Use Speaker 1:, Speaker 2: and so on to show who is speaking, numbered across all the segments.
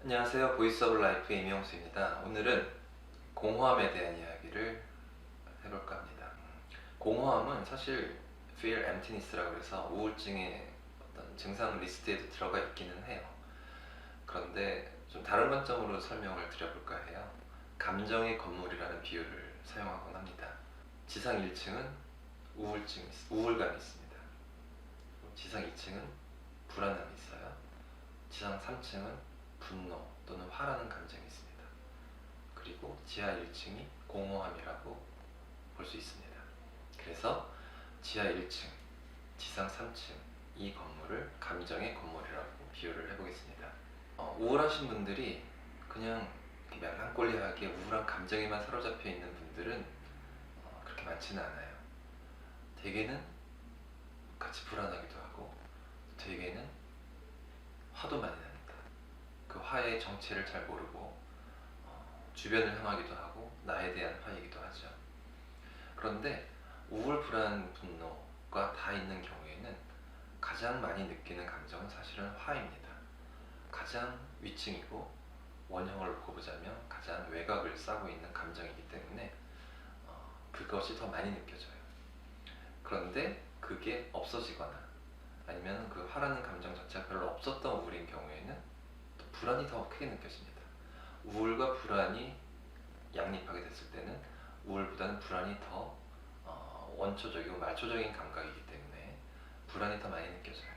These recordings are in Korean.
Speaker 1: 안녕하세요. 보이스 오브 라이프의 이명수입니다. 오늘은 공허함에 대한 이야기를 해볼까 합니다. 공허함은 사실 feel emptiness라고 해서 우울증의 어떤 증상 리스트에도 들어가 있기는 해요. 그런데 좀 다른 관점으로 설명을 드려볼까 해요. 감정의 건물이라는 비유를 사용하곤 합니다. 지상 1층은 우울감이 있습니다. 지상 2층은 불안함이 있어요. 지상 3층은 분노 또는 화라는 감정이 있습니다. 그리고 지하 1층이 공허함이라고 볼 수 있습니다. 그래서 지하 1층, 지상 3층 이 건물을 감정의 건물이라고 비유를 해보겠습니다. 우울하신 분들이 그냥 멜랑콜리하게 우울한 감정에만 사로잡혀 있는 분들은 그렇게 많지는 않아요. 대개는 같이 불안하기도 하고 대개는 화도 많이 납니다. 그 화의 정체를 잘 모르고 주변을 향하기도 하고 나에 대한 화이기도 하죠. 그런데 우울, 불안, 분노가 다 있는 경우에는 가장 많이 느끼는 감정은 사실은 화입니다. 가장 위층이고 원형을 놓고 보자면 가장 외곽을 싸고 있는 감정이기 때문에 그것이 더 많이 느껴져요. 그런데 그게 없어지거나 아니면 그 화라는 감정 자체가 별로 없었던 우울인 경우에는 또 불안이 더 크게 느껴집니다. 우울과 불안이 양립하게 됐을 때는 우울보다는 불안이 더 원초적이고 말초적인 감각이기 때문에 불안이 더 많이 느껴져요.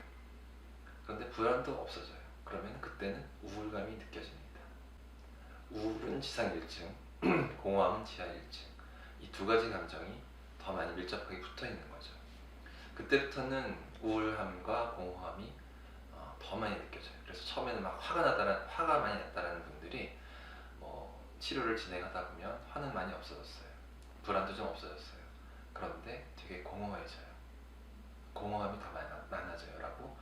Speaker 1: 그런데 불안도 없어져요. 그러면 그때는 우울감이 느껴집니다. 우울은 지상 1층, 공허함은 지하 1층. 이 두 가지 감정이 더 많이 밀접하게 붙어 있는 거죠. 그때부터는 우울함과 공허함이 더 많이 느껴져요. 그래서 처음에는 막 화가 많이 났다는 분들이 치료를 진행하다 보면 화는 많이 없어졌어요. 불안도 좀 없어졌어요. 그런데 되게 공허해져요. 공허함이 더 많아져요 라고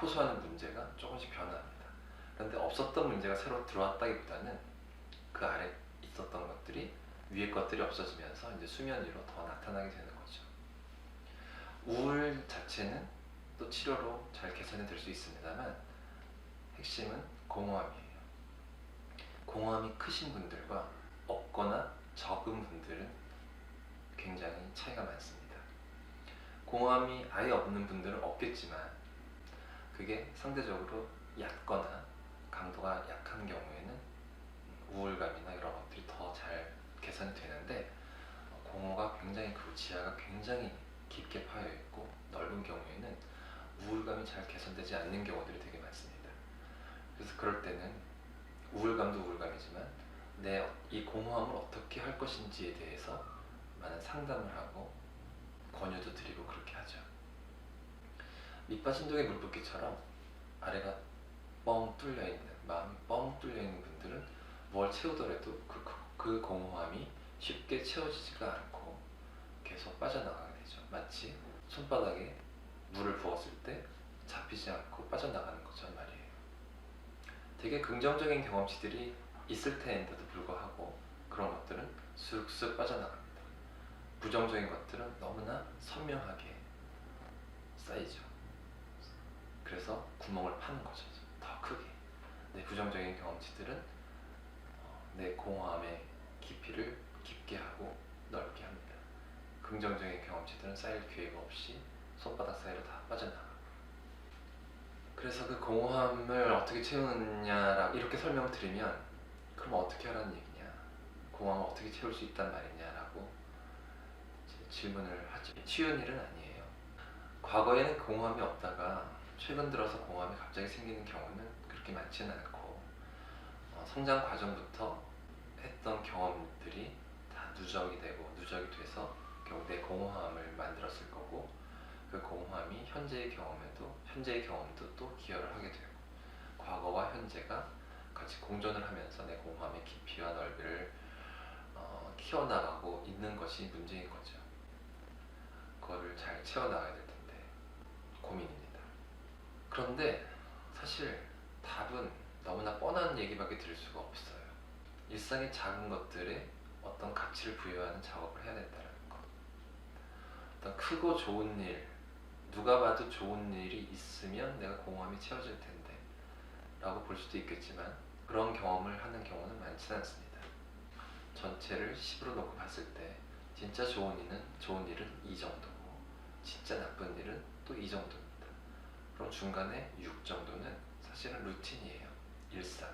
Speaker 1: 호소하는 문제가 조금씩 변화합니다. 그런데 없었던 문제가 새로 들어왔다기보다는 그 아래 있었던 것들이 위에 것들이 없어지면서 이제 수면 위로 더 나타나게 되는 거죠. 우울 자체는 또 치료로 잘 개선이 될 수 있습니다만 핵심은 공허함이에요. 공허함이 크신 분들과 없거나 적은 분들은 굉장히 차이가 많습니다. 공허함이 아예 없는 분들은 없겠지만 그게 상대적으로 얕거나 강도가 약한 경우에는 우울감이나 이런 것들이 더 잘 개선이 되는데 공허가 굉장히 지하가 굉장히 깊게 파여 있고 넓은 경우에는 우울감이 잘 개선되지 않는 경우들이 되게 많습니다. 그래서 그럴 때는 우울감도 우울감이지만 내 이 공허함을 어떻게 할 것인지에 대해서 많은 상담을 하고 권유도 드리고 그렇게 하죠. 밑빠진 독에 물 붓기처럼 아래가 뻥 뚫려 있는, 마음이 뻥 뚫려 있는 분들은 뭘 채우더라도 그 공허함이 쉽게 채워지지가 않고 계속 빠져나가게 되죠. 마치 손바닥에 물을 부었을 때 잡히지 않고 빠져나가는 것처럼 말이에요. 되게 긍정적인 경험치들이 있을 텐데도 불구하고 그런 것들은 쑥쑥 빠져나갑니다. 부정적인 것들은 너무나 선명하게 쌓이죠. 그래서 구멍을 파는 거죠. 더 크게. 내 부정적인 경험치들은 내 공허함의 깊이를 깊게 하고 넓게 합니다. 긍정적인 경험치들은 쌓일 기회가 없이 손바닥 사이로 다 빠져나가고. 그래서 그 공허함을 어떻게 채우느냐 이렇게 설명을 드리면 그럼 어떻게 하라는 얘기냐, 공허함을 어떻게 채울 수 있단 말이냐라고 질문을 하죠. 쉬운 일은 아니에요. 과거에는 공허함이 없다가 최근 들어서 공허함이 갑자기 생기는 경우는 그렇게 많지는 않고 성장 과정부터 했던 경험들이 다 누적이 돼서 결국 내 공허함을 만들었을 거고 그 공허함이 현재의 경험도 또 기여를 하게 되고 과거와 현재가 같이 공존을 하면서 내 공허함의 깊이와 넓이를 키워나가고 있는 것이 문제인 거죠. 그거를 잘 채워나가야 될 텐데 고민입니다. 그런데 사실 답은 너무나 뻔한 얘기밖에 들을 수가 없어요. 일상의 작은 것들에 어떤 가치를 부여하는 작업을 해야 된다는 것. 어떤 크고 좋은 일, 누가 봐도 좋은 일이 있으면 내가 공허함이 채워질 텐데 라고 볼 수도 있겠지만 그런 경험을 하는 경우는 많지는 않습니다. 전체를 10으로 놓고 봤을 때 진짜 좋은 일은 이 정도고 진짜 나쁜 일은 또 이 정도입니다. 그럼 중간에 6 정도는 사실은 루틴이에요. 일상.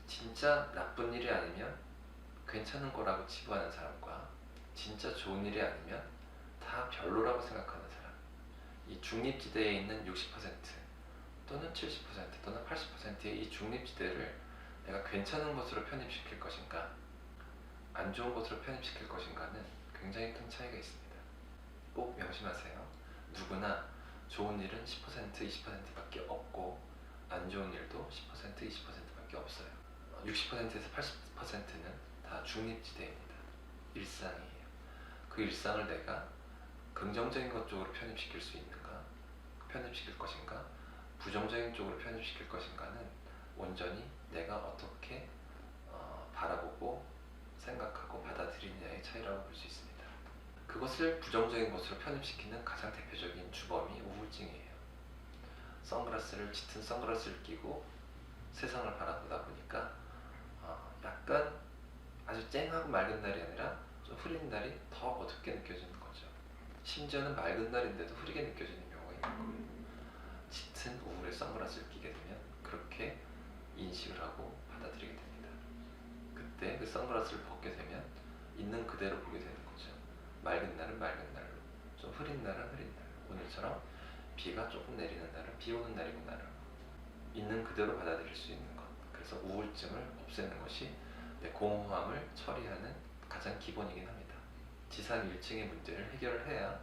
Speaker 1: 진짜 나쁜 일이 아니면 괜찮은 거라고 치부하는 사람과 진짜 좋은 일이 아니면 다 별로라고 생각하는 사람, 이 중립지대에 있는 60% 또는 70% 또는 80%의 이 중립지대를 내가 괜찮은 것으로 편입시킬 것인가 안 좋은 것으로 편입시킬 것인가는 굉장히 큰 차이가 있습니다. 꼭 명심하세요. 누구나 좋은 일은 10% 20%밖에 없고 안 좋은 일도 10% 20%밖에 없어요. 60%에서 80%는 다 중립지대입니다. 일상이에요. 그 일상을 내가 긍정적인 것 쪽으로 편입시킬 수 있는가, 편입시킬 것인가, 부정적인 쪽으로 편입시킬 것인가는 온전히 내가 어떻게 바라보고 생각하고 받아들이느냐의 차이라고 볼 수 있습니다. 그것을 부정적인 것으로 편입시키는 가장 대표적인 주범이 우울증이에요. 짙은 선글라스를 끼고 세상을 바라보다 보니까 약간 아주 쨍하고 맑은 날이 아니라 좀 흐린 날이 더 어둡게 느껴지는 거죠. 심지어는 맑은 날인데도 흐리게 느껴지는 경우가 있는 거예요. 짙은 우울의 선글라스를 끼게 되면 그렇게 인식을 하고 받아들이게 됩니다. 그때 그 선글라스를 벗게 되면 있는 그대로 보게 되는 거죠. 맑은 날은 맑은 날로, 좀 흐린 날은 흐린 날로, 오늘처럼 비가 조금 내리는 날은 비 오는 날이구나를 있는 그대로 받아들일 수 있는 것. 그래서 우울증을 없애는 것이 내 공허함을 처리하는 가장 기본이긴 합니다. 지상 1층의 문제를 해결을 해야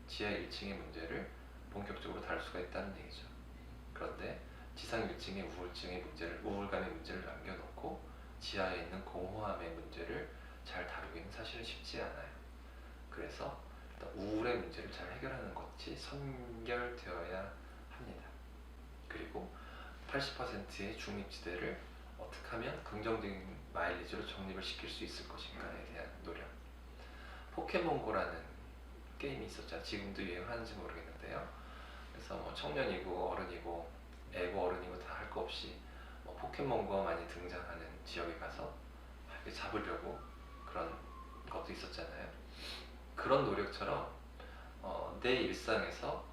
Speaker 1: 지하 1층의 문제를 본격적으로 다룰 수가 있다는 얘기죠. 그런데 지상 1층의 우울감의 문제를 남겨놓고 지하에 있는 공허함의 문제를 잘 다루기는 사실은 쉽지 않아요. 그래서 일단 우울의 문제를 잘 해결하는 것이 선결되어야 합니다. 그리고 80%의 중립지대를 어떻게 하면 긍정적인 마일리지로 정립을 시킬 수 있을 것인가에 대한 노력. 포켓몬고라는 게임이 있었죠. 지금도 유행하는지 모르겠는데요. 그래서 뭐 청년이고 어른이고 애고 어른이고 다 할 거 없이 뭐 포켓몬고가 많이 등장하는 지역에 가서 이렇게 잡으려고 그런 것도 있었잖아요. 그런 노력처럼 내 일상에서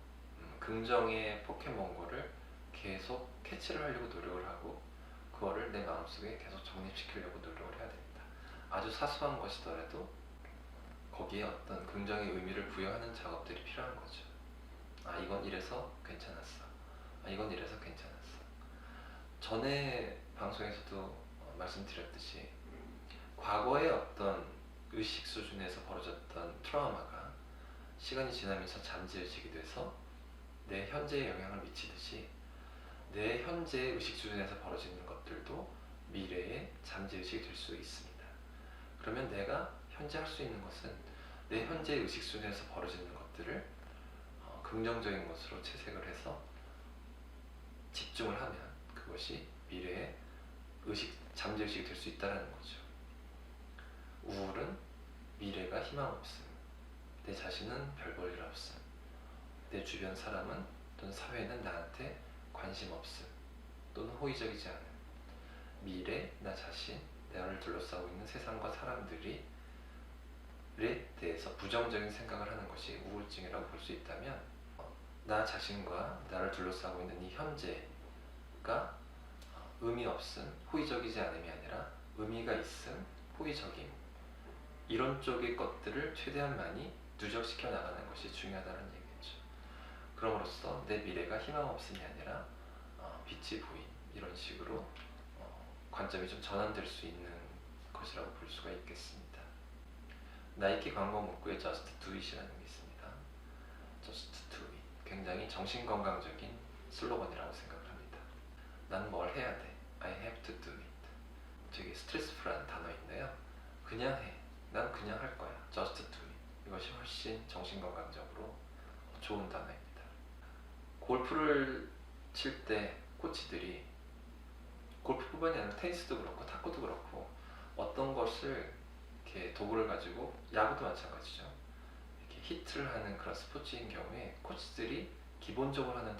Speaker 1: 긍정의 포켓몬고를 계속 캐치를 하려고 노력을 하고 그거를 내 마음속에 계속 정립시키려고 노력을 해야 됩니다. 아주 사소한 것이더라도 거기에 어떤 긍정의 의미를 부여하는 작업들이 필요한 거죠. 이건 이래서 괜찮았어. 이건 이래서 괜찮았어. 전에 방송에서도 말씀드렸듯이 과거의 어떤 의식 수준에서 벌어졌던 트라우마가 시간이 지나면서 잠재의식이 돼서 내 현재에 영향을 미치듯이 내 현재의 의식 수준에서 벌어지는 것들도 미래의 잠재의식이 될 수 있습니다. 그러면 내가 현재 할 수 있는 것은 내 현재의 의식 수준에서 벌어지는 것들을 긍정적인 것으로 채색을 해서 집중을 하면 그것이 미래의 잠재의식이 될 수 있다는 거죠. 우울은 미래가 희망 없음, 내 자신은 별 볼 일 없음, 내 주변 사람은 또는 사회는 나한테 관심 없음 또는 호의적이지 않음, 미래, 나 자신, 나를 둘러싸고 있는 세상과 사람들에 대해서 부정적인 생각을 하는 것이 우울증이라고 볼 수 있다면 나 자신과 나를 둘러싸고 있는 이 현재가 의미 없음, 호의적이지 않음이 아니라 의미가 있음, 호의적임 이런 쪽의 것들을 최대한 많이 누적시켜 나가는 것이 중요하다는 얘기죠. 그럼으로써 내 미래가 희망 없음이 아니라 빛이 보임 이런 식으로 관점이 좀 전환될 수 있는 것이라고 볼 수가 있겠습니다. 나이키 광고 문구에 Just Do It이라는 게 있습니다. Just Do It. 굉장히 정신건강적인 슬로건이라고 생각을 합니다. 난 뭘 해야 돼. I have to do it. 되게 스트레스풀한 단어인데요. 그냥 해. 난 그냥 할 거야. Just do it. 이것이 훨씬 정신건강적으로 좋은 단어입니다. 골프를 칠 때 코치들이 골프뿐만이 아니라 테니스도 그렇고 탁구도 그렇고 어떤 것을 이렇게 도구를 가지고 야구도 마찬가지죠. 이렇게 히트를 하는 그런 스포츠인 경우에 코치들이 기본적으로 하는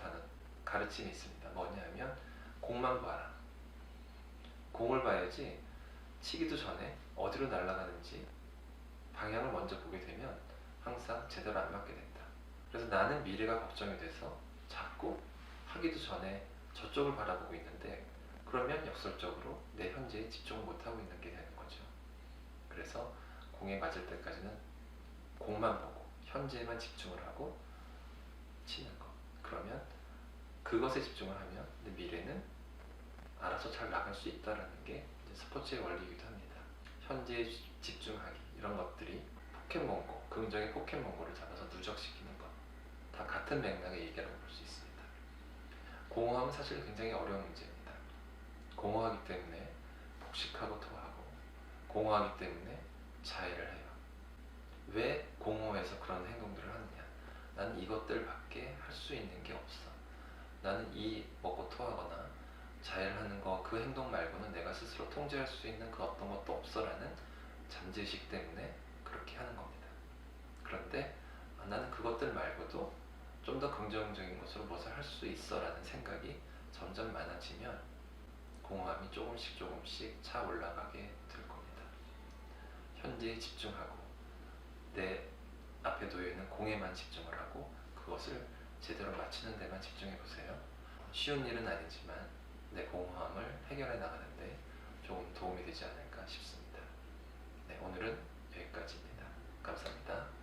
Speaker 1: 가르침이 있습니다. 뭐냐면 공만 봐라. 공을 봐야지 치기도 전에 어디로 날아가는지 방향을 먼저 보게 되면 항상 제대로 안 맞게 된다. 그래서 나는 미래가 걱정이 돼서 자꾸 하기도 전에 저쪽을 바라보고 있는데, 그러면 역설적으로 내 현재에 집중을 못하고 있는 게 되는 거죠. 그래서 공에 맞을 때까지는 공만 보고 현재에만 집중을 하고 치는 것. 그러면 그것에 집중을 하면 내 미래는 알아서 잘 나갈 수 있다는 게 이제 스포츠의 원리이기도 합니다. 현재에 집중하기, 이런 것들이 포켓몬고, 긍정의 포켓몬고를 잡아서 누적시키는 것, 다 같은 맥락의 얘기라고 볼 수 있습니다. 공허함은 사실 굉장히 어려운 문제입니다. 공허하기 때문에 폭식하고 토하고, 공허하기 때문에 자해를 해요. 왜 공허해서 그런 행동들을 하느냐? 나는 이것들밖에 할 수 있는 게 없어. 나는 이 먹고 토하거나 자해를 하는 거, 그 행동 말고는 내가 스스로 통제할 수 있는 그 어떤 것도 없어라는 잠재의식 때문에 그렇게 하는 겁니다. 그런데 나는 그것들 말고도 좀 더 긍정적인 것으로 무엇을 할 수 있어 라는 생각이 점점 많아지면 공허함이 조금씩 차 올라가게 될 겁니다. 현재에 집중하고 내 앞에 놓여있는 공에만 집중을 하고 그것을 제대로 마치는 데만 집중해 보세요. 쉬운 일은 아니지만 내 공허함을 해결해 나가는데 조금 도움이 되지 않을까 싶습니다. 네, 오늘은 여기까지입니다. 감사합니다.